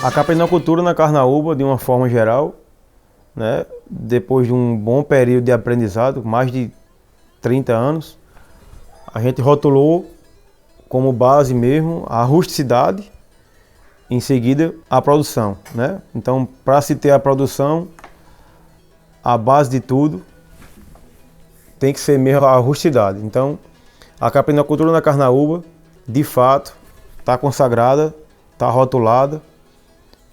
A caprinocultura na Carnaúba, de uma forma geral, né, depois de um bom período de aprendizado, mais de 30 anos, a gente rotulou como base mesmo a rusticidade, em seguida a produção, né? Então, para se ter a produção, a base de tudo tem que ser mesmo a rusticidade. Então, a caprinocultura na Carnaúba, de fato, está consagrada, está rotulada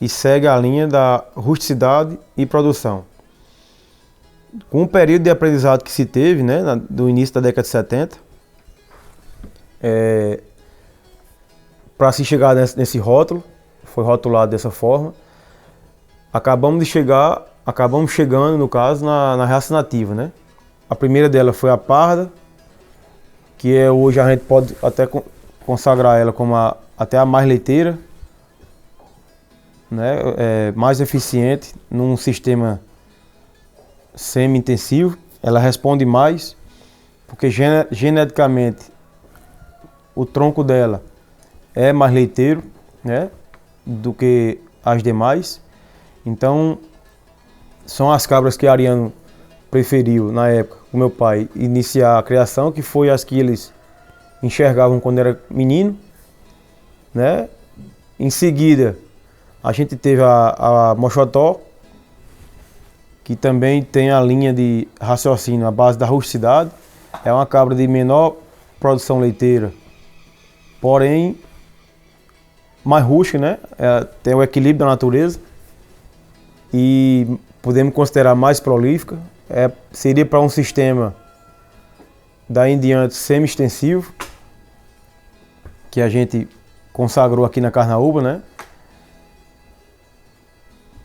e segue a linha da rusticidade e produção. Com o período de aprendizado que se teve, né, do início da década de 70, para se chegar nesse rótulo, foi rotulado dessa forma, acabamos chegando, no caso, na raça nativa, né? A primeira dela foi a parda, que hoje a gente pode até consagrar ela como até a mais leiteira, né? Mais eficiente num sistema semi-intensivo. Ela responde mais, porque geneticamente o tronco dela é mais leiteiro, né, do que as demais. Então, são as cabras que Ariano preferiu, na época, o meu pai, iniciar a criação, que foi as que eles enxergavam quando era menino, né? Em seguida, a gente teve a Mochotó, que também tem a linha de raciocínio à base da rusticidade. É uma cabra de menor produção leiteira, porém mais rústica, né? Tem o equilíbrio da natureza e podemos considerar mais prolífica. Seria para um sistema daí em diante semi-extensivo, que a gente consagrou aqui na Carnaúba, né?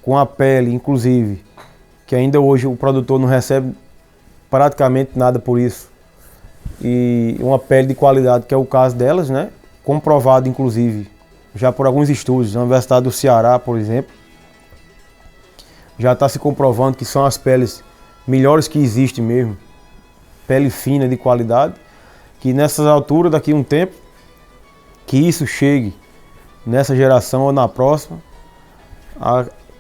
Com a pele, inclusive, que ainda hoje o produtor não recebe praticamente nada por isso, e uma pele de qualidade, que é o caso delas, né? Comprovado, inclusive, já por alguns estudos, na Universidade do Ceará, por exemplo, já está se comprovando que são as peles melhores que existem mesmo, pele fina de qualidade, que nessas alturas, daqui a um tempo, que isso chegue nessa geração ou na próxima,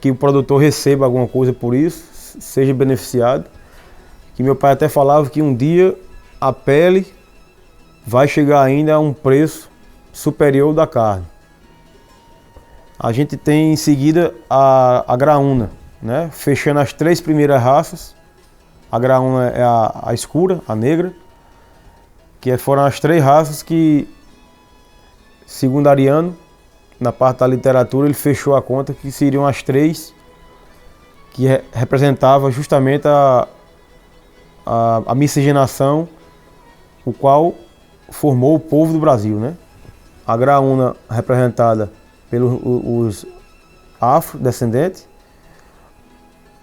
que o produtor receba alguma coisa por isso, seja beneficiado. Que meu pai até falava que um dia a pele vai chegar ainda a um preço superior da carne. A gente tem em seguida a graúna, né? Fechando as 3 primeiras raças. A graúna é a escura, a negra, que foram as 3 raças que, segundo Ariano, na parte da literatura, ele fechou a conta que seriam as 3 que representava justamente a miscigenação, o qual formou o povo do Brasil, né? A graúna representada pelos afrodescendentes,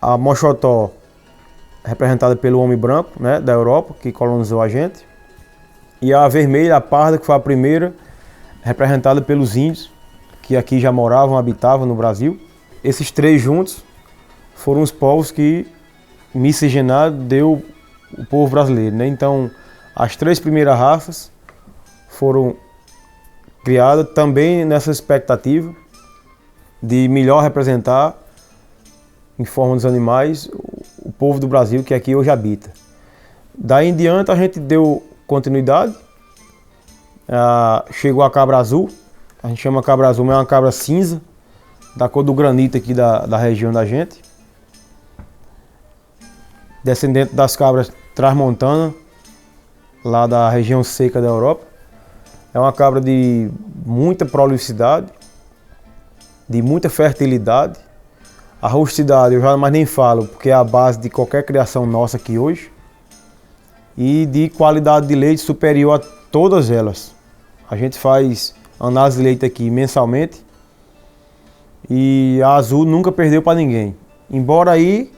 a Mochotó representada pelo homem branco, né, da Europa, que colonizou a gente, e a vermelha, a parda, que foi a primeira, representada pelos índios, que aqui já moravam, habitavam no Brasil. Esses 3 juntos foram os povos que miscigenaram deu o povo brasileiro, né? Então, as 3 primeiras raças foram criadas também nessa expectativa de melhor representar, em forma dos animais, o povo do Brasil que aqui hoje habita. Daí em diante a gente deu continuidade, chegou a cabra azul. A gente chama cabra azul, mas é uma cabra cinza, da cor do granito aqui da região da gente. Descendente das cabras transmontanas, lá da região seca da Europa. É uma cabra de muita prolificidade, de muita fertilidade. A rusticidade eu já mais nem falo, porque é a base de qualquer criação nossa aqui hoje. E de qualidade de leite superior a todas elas. A gente faz análise de leite aqui mensalmente e a azul nunca perdeu para ninguém. Embora aí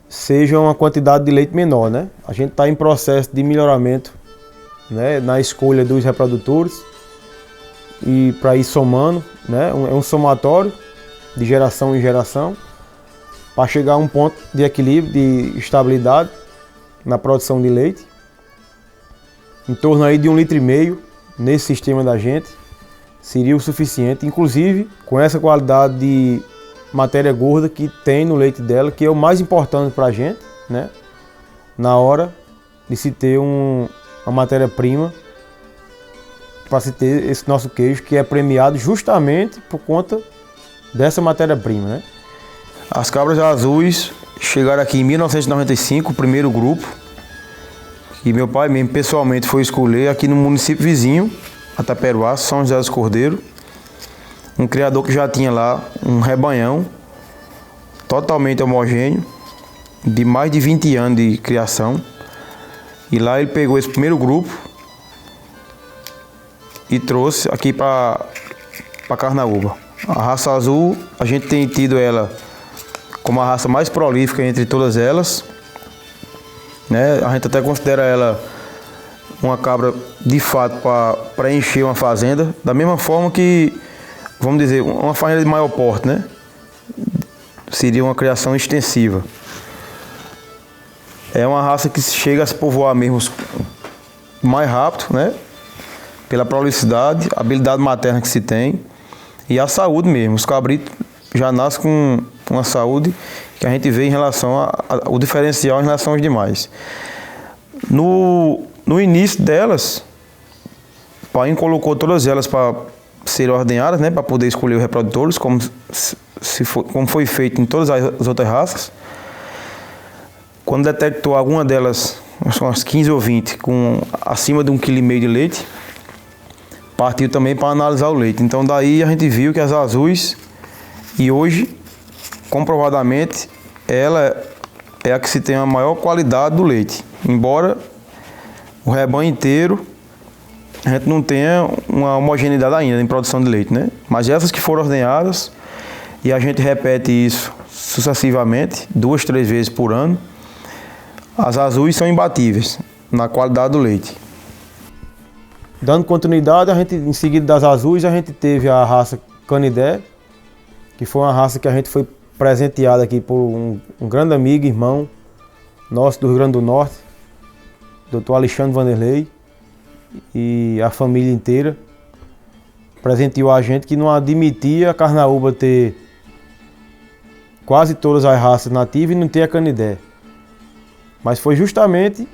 seja uma quantidade de leite menor, né? A gente está em processo de melhoramento, né, na escolha dos reprodutores e para ir somando, né? É um somatório de geração em geração para chegar a um ponto de equilíbrio, de estabilidade na produção de leite, em torno aí de 1,5 litro nesse sistema da gente, seria o suficiente, inclusive com essa qualidade de matéria gorda que tem no leite dela, que é o mais importante para a gente, né? Na hora de se ter uma matéria-prima para se ter esse nosso queijo, que é premiado justamente por conta dessa matéria-prima, né? As cabras azuis chegaram aqui em 1995, o primeiro grupo, que meu pai mesmo pessoalmente foi escolher aqui no município vizinho, Ataperuá, São José dos Cordeiros. Um criador que já tinha lá um rebanhão totalmente homogêneo, de mais de 20 anos de criação. E lá ele pegou esse primeiro grupo e trouxe aqui para Carnaúba. A raça azul, a gente tem tido ela como a raça mais prolífica entre todas elas, né? A gente até considera ela uma cabra de fato para encher uma fazenda, da mesma forma que, vamos dizer, uma fazenda de maior porte, né? Seria uma criação extensiva. É uma raça que chega a se povoar mesmo mais rápido, né? Pela prolificidade, a habilidade materna que se tem e a saúde mesmo. Os cabritos já nascem com uma saúde que a gente vê em relação ao diferencial em relação aos demais. No início delas, o pai colocou todas elas para serem ordenhadas, né? Para poder escolher os reprodutores, como foi feito em todas as outras raças. Quando detectou alguma delas, são umas 15 ou 20, com acima de 1,5 kg de leite, partiu também para analisar o leite. Então daí a gente viu que as azuis, e hoje, comprovadamente, ela é a que se tem a maior qualidade do leite. Embora o rebanho inteiro, a gente não tenha uma homogeneidade ainda em produção de leite, né? Mas essas que foram ordenhadas, e a gente repete isso sucessivamente, 2, 3 vezes por ano, as azuis são imbatíveis na qualidade do leite. Dando continuidade, em seguida das azuis, a gente teve a raça Canidé, que foi uma raça que a gente foi presenteado aqui por um grande amigo, irmão nosso do Rio Grande do Norte, Dr. Alexandre Vanderlei, e a família inteira presenteou a gente, que não admitia a Carnaúba ter quase todas as raças nativas e não ter a Canidé. Mas foi justamente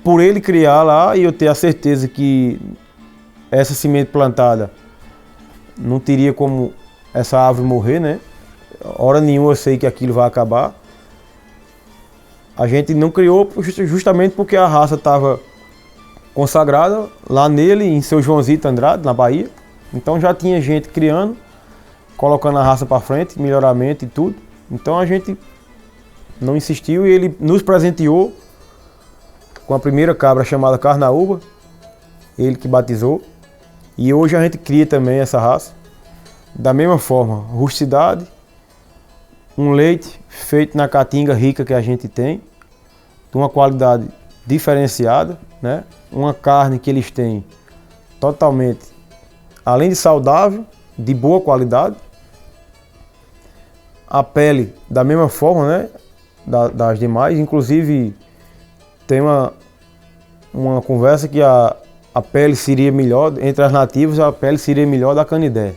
por ele criar lá e eu ter a certeza que essa semente plantada não teria como essa árvore morrer, né? Hora nenhuma eu sei que aquilo vai acabar. A gente não criou justamente porque a raça estava consagrada lá nele, em Seu Joãozito Andrade, na Bahia. Então já tinha gente criando, colocando a raça para frente, melhoramento e tudo. Então a gente não insistiu e ele nos presenteou com a primeira cabra chamada Carnaúba, ele que batizou. E hoje a gente cria também essa raça. Da mesma forma, rusticidade, um leite feito na caatinga rica que a gente tem, de uma qualidade diferenciada, né? Uma carne que eles têm totalmente, além de saudável, de boa qualidade. A pele da mesma forma, né? Das demais, inclusive tem uma conversa que a pele seria melhor, entre as nativas, a pele seria melhor da Canidé.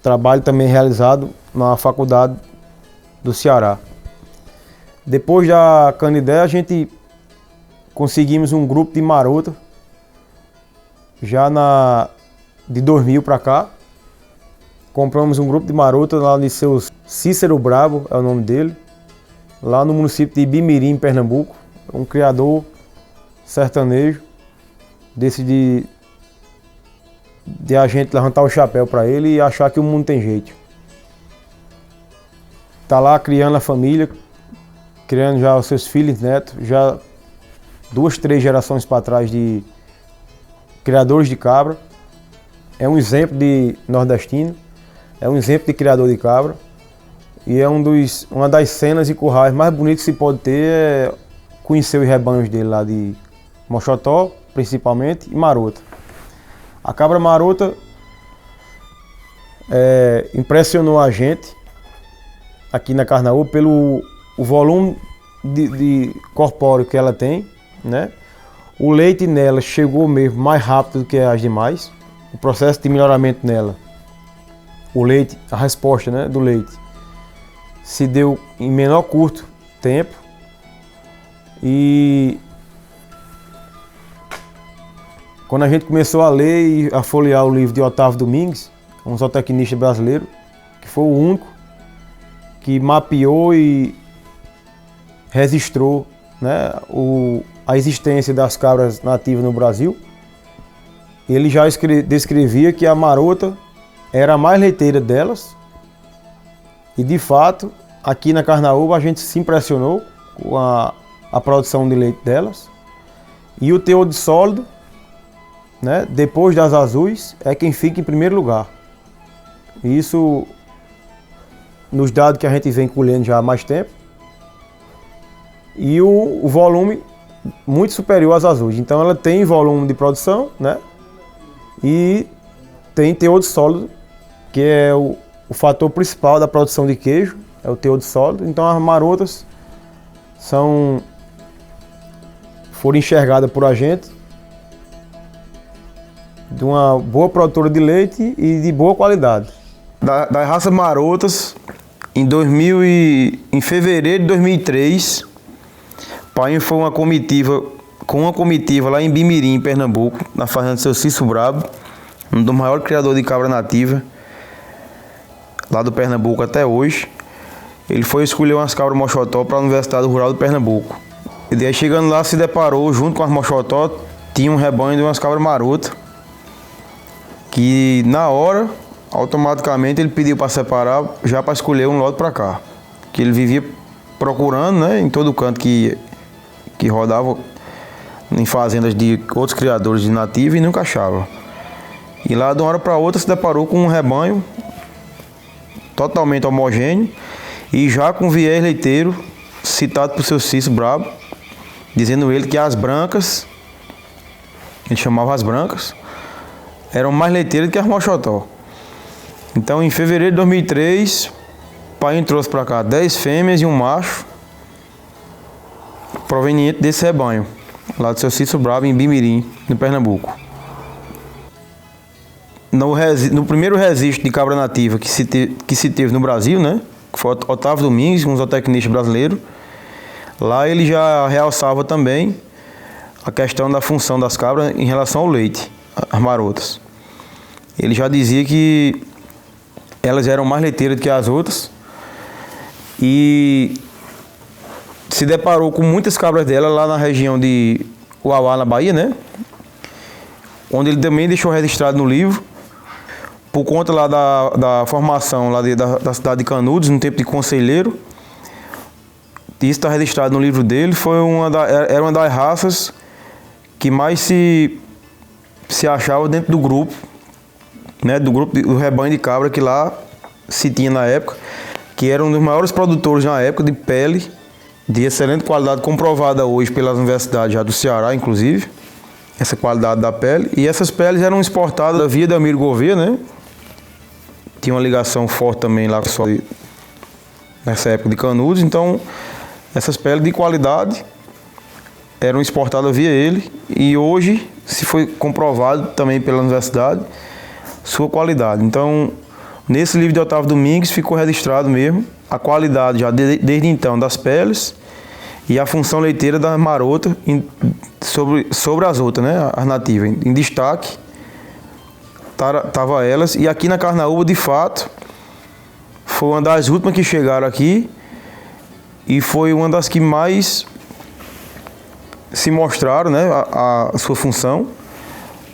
Trabalho também realizado na faculdade do Ceará. Depois da Canidé, a gente conseguimos um grupo de marota, já de 2000 para cá. Compramos um grupo de marota lá de seu Cícero Brabo, é o nome dele, lá no município de Ibimirim, Pernambuco. Um criador sertanejo, de a gente levantar o chapéu para ele e achar que o mundo tem jeito. Tá lá criando a família, criando já os seus filhos e netos, já 2, 3 gerações para trás de criadores de cabra. É um exemplo de nordestino, é um exemplo de criador de cabra. E é uma das cenas e currais mais bonitas que se pode ter é conhecer os rebanhos dele lá de Mochotó, principalmente, e Marota. A cabra Marota impressionou a gente aqui na Carnaúba pelo o volume de corpóreo que ela tem, né? O leite nela chegou mesmo mais rápido do que as demais. o processo de melhoramento nela, o leite, a resposta, né, do leite, se deu em menor curto tempo. E quando a gente começou a ler e a folhear o livro de Otávio Domingues, um zootecnista brasileiro, que foi o único que mapeou e registrou, né, a existência das cabras nativas no Brasil, ele já descrevia que a marota era a mais leiteira delas. E de fato, aqui na Carnaúba a gente se impressionou com a produção de leite delas. E o teor de sólido, né, depois das azuis, é quem fica em primeiro lugar. E isso, nos dados que a gente vem colhendo já há mais tempo. E o volume muito superior às azuis. Então ela tem volume de produção, né, e tem teor de sólido, que é o fator principal da produção de queijo, é o teor de sólido. Então as marotas foram enxergadas por a gente de uma boa produtora de leite e de boa qualidade. Das raças marotas, em fevereiro de 2003, Painho foi com uma comitiva lá em Bimirim, em Pernambuco, na fazenda do seu Cício Brabo, um dos maiores criadores de cabra nativa lá do Pernambuco até hoje. Ele foi escolher umas cabras mochotó para a Universidade Rural do Pernambuco. E daí, chegando lá, se deparou, junto com as mochotó, tinha um rebanho de umas cabras marotas, que na hora, automaticamente, ele pediu para separar, já para escolher um lote para cá. Que ele vivia procurando, né, em todo canto que rodava em fazendas de outros criadores de nativa e nunca achava. E lá, de uma hora para outra, se deparou com um rebanho totalmente homogêneo e já com viés leiteiro, citado por seu Cício Brabo, dizendo ele que as brancas, ele chamava as brancas, eram mais leiteiras do que as mochotó. Então, em fevereiro de 2003, o Painho trouxe para cá 10 fêmeas e um macho, proveniente desse rebanho, lá do seu Cício Brabo, em Bimirim, no Pernambuco. No primeiro registro de cabra nativa que se teve no Brasil, né, que foi Otávio Domingues, um zootecnista brasileiro, lá ele já realçava também a questão da função das cabras em relação ao leite, as marotas. Ele já dizia que elas eram mais leiteiras do que as outras e se deparou com muitas cabras dela lá na região de Uauá, na Bahia, né, onde ele também deixou registrado no livro, por conta lá da formação lá da cidade de Canudos, no tempo de conselheiro. Isso está registrado no livro dele. Era uma das raças que mais se achava dentro do grupo, né, do rebanho de cabra que lá se tinha na época, que era um dos maiores produtores na época de pele, de excelente qualidade, comprovada hoje pelas universidades já do Ceará, inclusive, essa qualidade da pele. E essas peles eram exportadas via Delmiro Gouveia, né? Tinha uma ligação forte também lá nessa época de Canudos. Então, essas peles de qualidade eram exportadas via ele. E hoje, se foi comprovado também pela universidade, sua qualidade. Então, nesse livro de Otávio Domingues ficou registrado mesmo a qualidade já desde então das peles e a função leiteira da marota sobre as outras, né, as nativas. Em destaque tava elas, e aqui na Carnaúba, de fato, foi uma das últimas que chegaram aqui e foi uma das que mais se mostraram, né, a sua função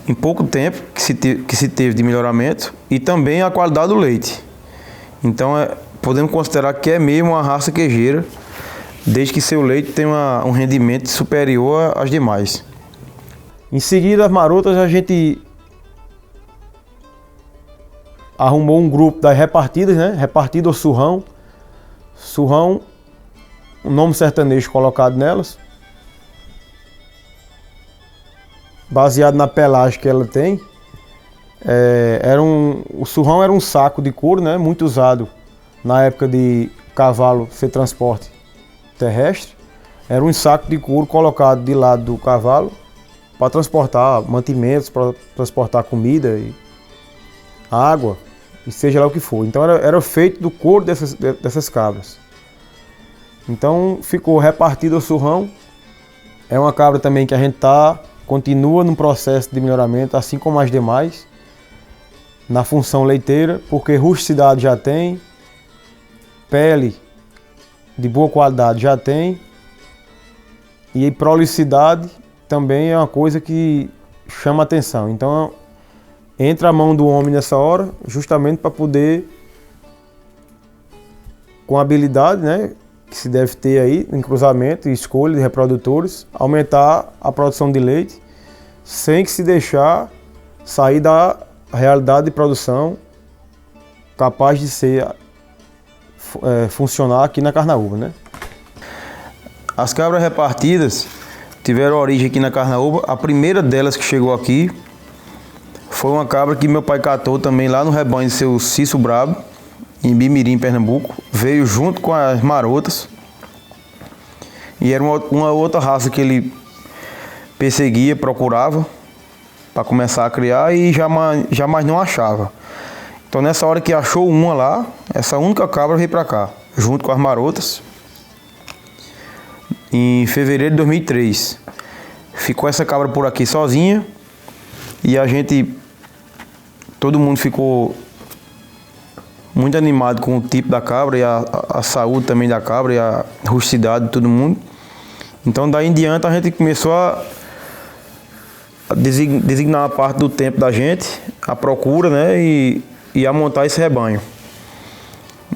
em pouco tempo que se teve de melhoramento, e também a qualidade do leite. Então podemos considerar que é mesmo uma raça queijeira, desde que seu leite tenha um rendimento superior às demais. Em seguida, as marotas, a gente arrumou um grupo das repartidas, né? Repartido ou surrão. Surrão, um nome sertanejo colocado nelas, baseado na pelagem que ela tem. O surrão era um saco de couro, né? Muito usado na época de cavalo ser transporte terrestre. Era um saco de couro colocado de lado do cavalo para transportar mantimentos, para transportar comida água e seja lá o que for. Então era feito do couro dessas cabras. Então ficou repartido o surrão. É uma cabra também que a gente continua no processo de melhoramento, assim como as demais, na função leiteira, porque rusticidade já tem, pele de boa qualidade já tem, e prolixicidade também é uma coisa que chama atenção. Então entra a mão do homem nessa hora, justamente para poder, com habilidade, né, que se deve ter aí em cruzamento e escolha de reprodutores, aumentar a produção de leite sem que se deixar sair da realidade de produção capaz de ser funcionar aqui na Carnaúba, né? As cabras repartidas tiveram origem aqui na Carnaúba. A primeira delas que chegou aqui foi uma cabra que meu pai catou também lá no rebanho de seu Cício Brabo, em Bimirim, Pernambuco. Veio junto com as marotas. E era uma outra raça que ele perseguia, procurava para começar a criar e jamais não achava. Então nessa hora que achou uma lá, essa única cabra veio para cá, junto com as marotas, em fevereiro de 2003. Ficou essa cabra por aqui sozinha e todo mundo ficou muito animado com o tipo da cabra e a saúde também da cabra e a rusticidade de todo mundo. Então daí em diante a gente começou a designar uma parte do tempo da gente, a procura, né, e a montar esse rebanho.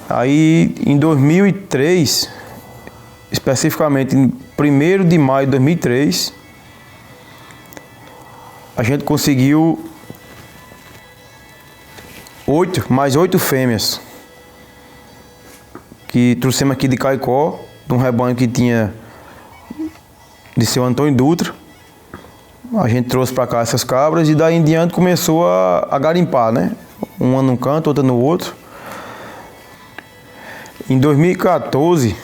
Aí em 2003, especificamente em 1º de maio de 2003, a gente conseguiu mais 8 fêmeas que trouxemos aqui de Caicó, de um rebanho que tinha de seu Antônio Dutra. A gente trouxe para cá essas cabras e daí em diante começou a garimpar, né? Uma num canto, outra no outro. Em 2014,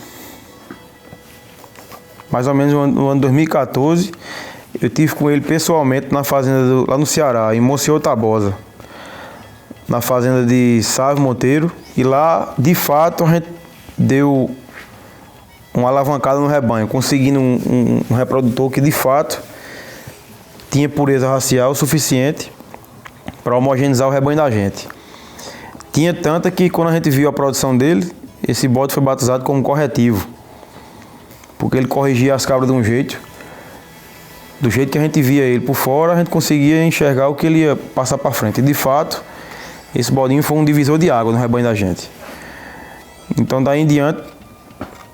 mais ou menos no ano 2014, eu tive com ele pessoalmente na fazenda lá no Ceará, em Monsenhor Tabosa, na fazenda de Sávio Monteiro, e lá, de fato, a gente deu uma alavancada no rebanho, conseguindo um reprodutor que, de fato, tinha pureza racial suficiente para homogeneizar o rebanho da gente. Tinha tanta que, quando a gente viu a produção dele, esse bode foi batizado como corretivo, porque ele corrigia as cabras de um jeito, do jeito que a gente via ele por fora, a gente conseguia enxergar o que ele ia passar para frente. E, de fato, esse bodinho foi um divisor de água no rebanho da gente. Então, daí em diante,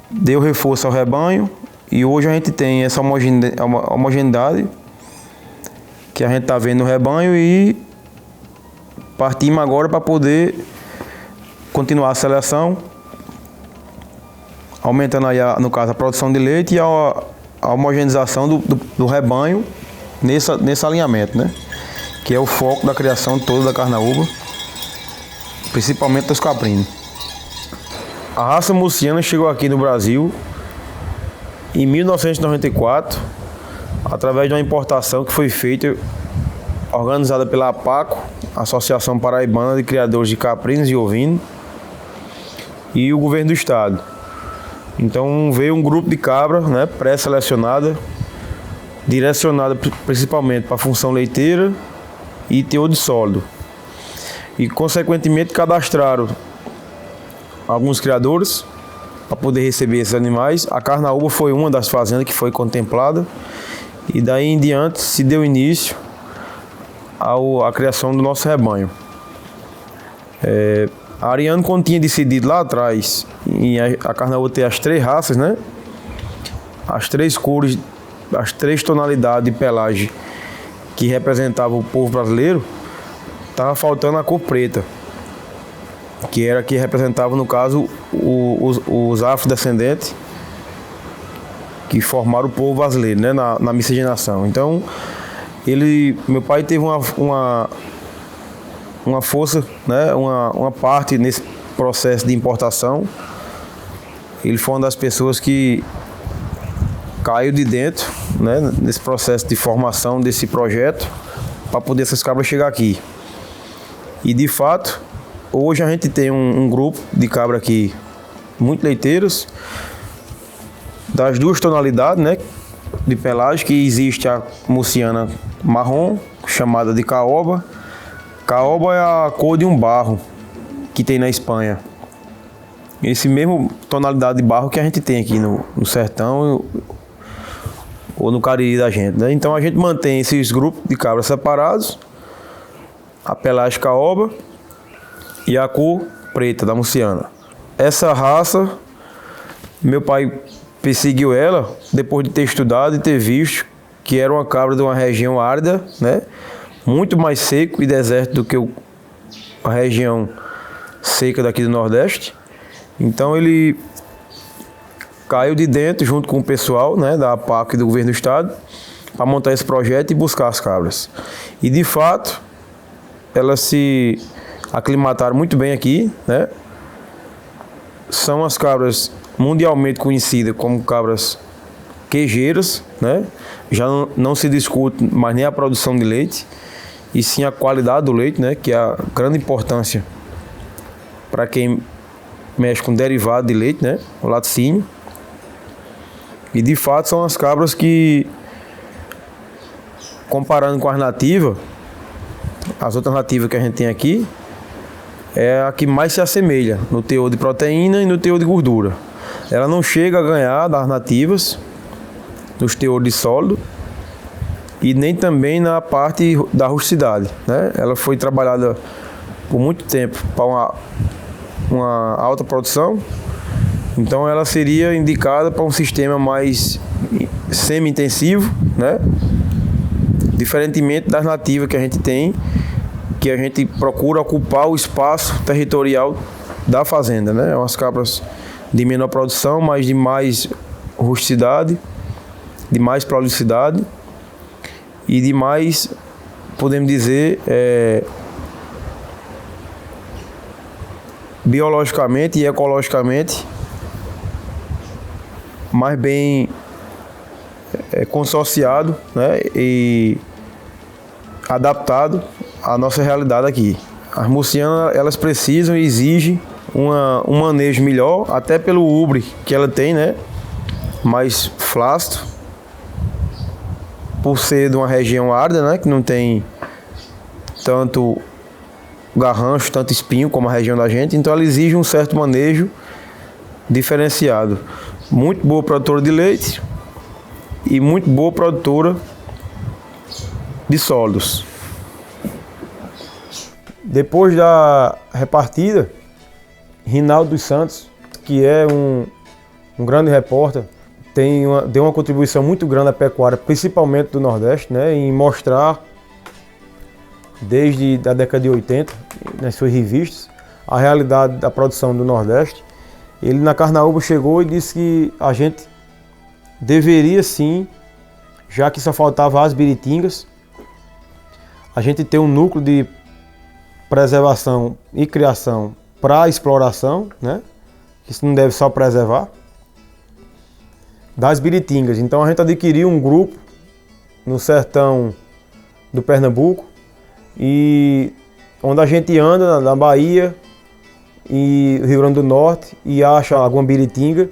deu reforço ao rebanho e hoje a gente tem essa homogeneidade que a gente está vendo no rebanho e partimos agora para poder continuar a seleção, aumentando aí, no caso, a produção de leite e a homogeneização do rebanho nesse alinhamento, né? Que é o foco da criação toda da Carnaúba, principalmente dos caprinos. A raça murciana chegou aqui no Brasil em 1994, através de uma importação que foi feita, organizada pela APACO, Associação Paraibana de Criadores de Caprinos e Ovinos, e o governo do estado. Então veio um grupo de cabra, né, pré-selecionada, direcionada principalmente para a função leiteira e teor de sólido. E consequentemente cadastraram alguns criadores para poder receber esses animais. A Carnaúba foi uma das fazendas que foi contemplada e daí em diante se deu início à criação do nosso rebanho. A Ariano, quando tinha decidido lá atrás em a Carnaúba ter as 3 raças, né, as 3 cores, as 3 tonalidades de pelagem que representavam o povo brasileiro, estava faltando a cor preta, que era que representava, no caso, os afrodescendentes que formaram o povo brasileiro, né, na miscigenação. Então, meu pai teve uma força, né, uma parte nesse processo de importação. Ele foi uma das pessoas que caiu de dentro, né, nesse processo de formação desse projeto para poder essas cabras chegar aqui. E de fato, hoje a gente tem um grupo de cabra aqui, muito leiteiros, das duas tonalidades, né, de pelagem, que existe a murciana marrom, chamada de caoba. Caoba é a cor de um barro que tem na Espanha. Esse mesmo tonalidade de barro que a gente tem aqui no sertão ou no Cariri da gente, né? Então a gente mantém esses grupos de cabras separados, a pelagem caoba e a cor preta da murciana. Essa raça, meu pai perseguiu ela depois de ter estudado e ter visto que era uma cabra de uma região árida, né? Muito mais seco e deserto do que a região seca daqui do Nordeste. Então ele caiu de dentro junto com o pessoal, né, da APAC e do governo do estado para montar esse projeto e buscar as cabras. E de fato elas se aclimataram muito bem aqui, né? São as cabras mundialmente conhecidas como cabras queijeiras, né? Já não se discute mais nem a produção de leite, e sim a qualidade do leite, né? Que é a grande importância para quem mexe com derivado de leite, né? O laticínio. E de fato são as cabras que, comparando com as nativas, as outras nativas que a gente tem aqui, é a que mais se assemelha no teor de proteína e no teor de gordura. Ela não chega a ganhar das nativas nos teores de sólido e nem também na parte da rusticidade, né? Ela foi trabalhada por muito tempo para uma alta produção, então ela seria indicada para um sistema mais semi-intensivo, né? Diferentemente das nativas que a gente tem, que a gente procura ocupar o espaço territorial da fazenda, né? Umas cabras de menor produção, mas de mais rusticidade, de mais prolificidade e de mais, podemos dizer, biologicamente e ecologicamente mais bem consorciado, né, e adaptado à nossa realidade aqui. As murcianas, elas precisam e exigem um manejo melhor, até pelo ubre que ela tem, né, mais flácido, por ser de uma região árida, né, que não tem tanto garrancho, tanto espinho como a região da gente, então ela exige um certo manejo diferenciado. Muito boa produtora de leite e muito boa produtora de sólidos. Depois da repartida, Rinaldo dos Santos, que é um grande repórter, deu uma contribuição muito grande à pecuária, principalmente do Nordeste, né, em mostrar, desde a década de 80, nas suas revistas, a realidade da produção do Nordeste. Ele na Carnaúba chegou e disse que a gente deveria sim, já que só faltava as biritingas, a gente ter um núcleo de preservação e criação para exploração, né? Isso não deve só preservar, das biritingas. Então a gente adquiriu um grupo no sertão do Pernambuco, e onde a gente anda na Bahia e Rio Grande do Norte e acha alguma biritinga,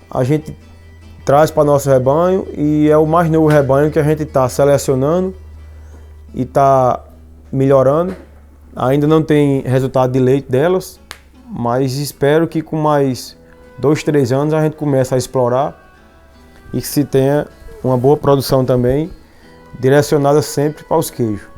a gente traz para nosso rebanho, e é o mais novo rebanho que a gente está selecionando e está melhorando. Ainda não tem resultado de leite delas, mas espero que com mais 2, 3 anos a gente comece a explorar e que se tenha uma boa produção também, direcionada sempre para os queijos.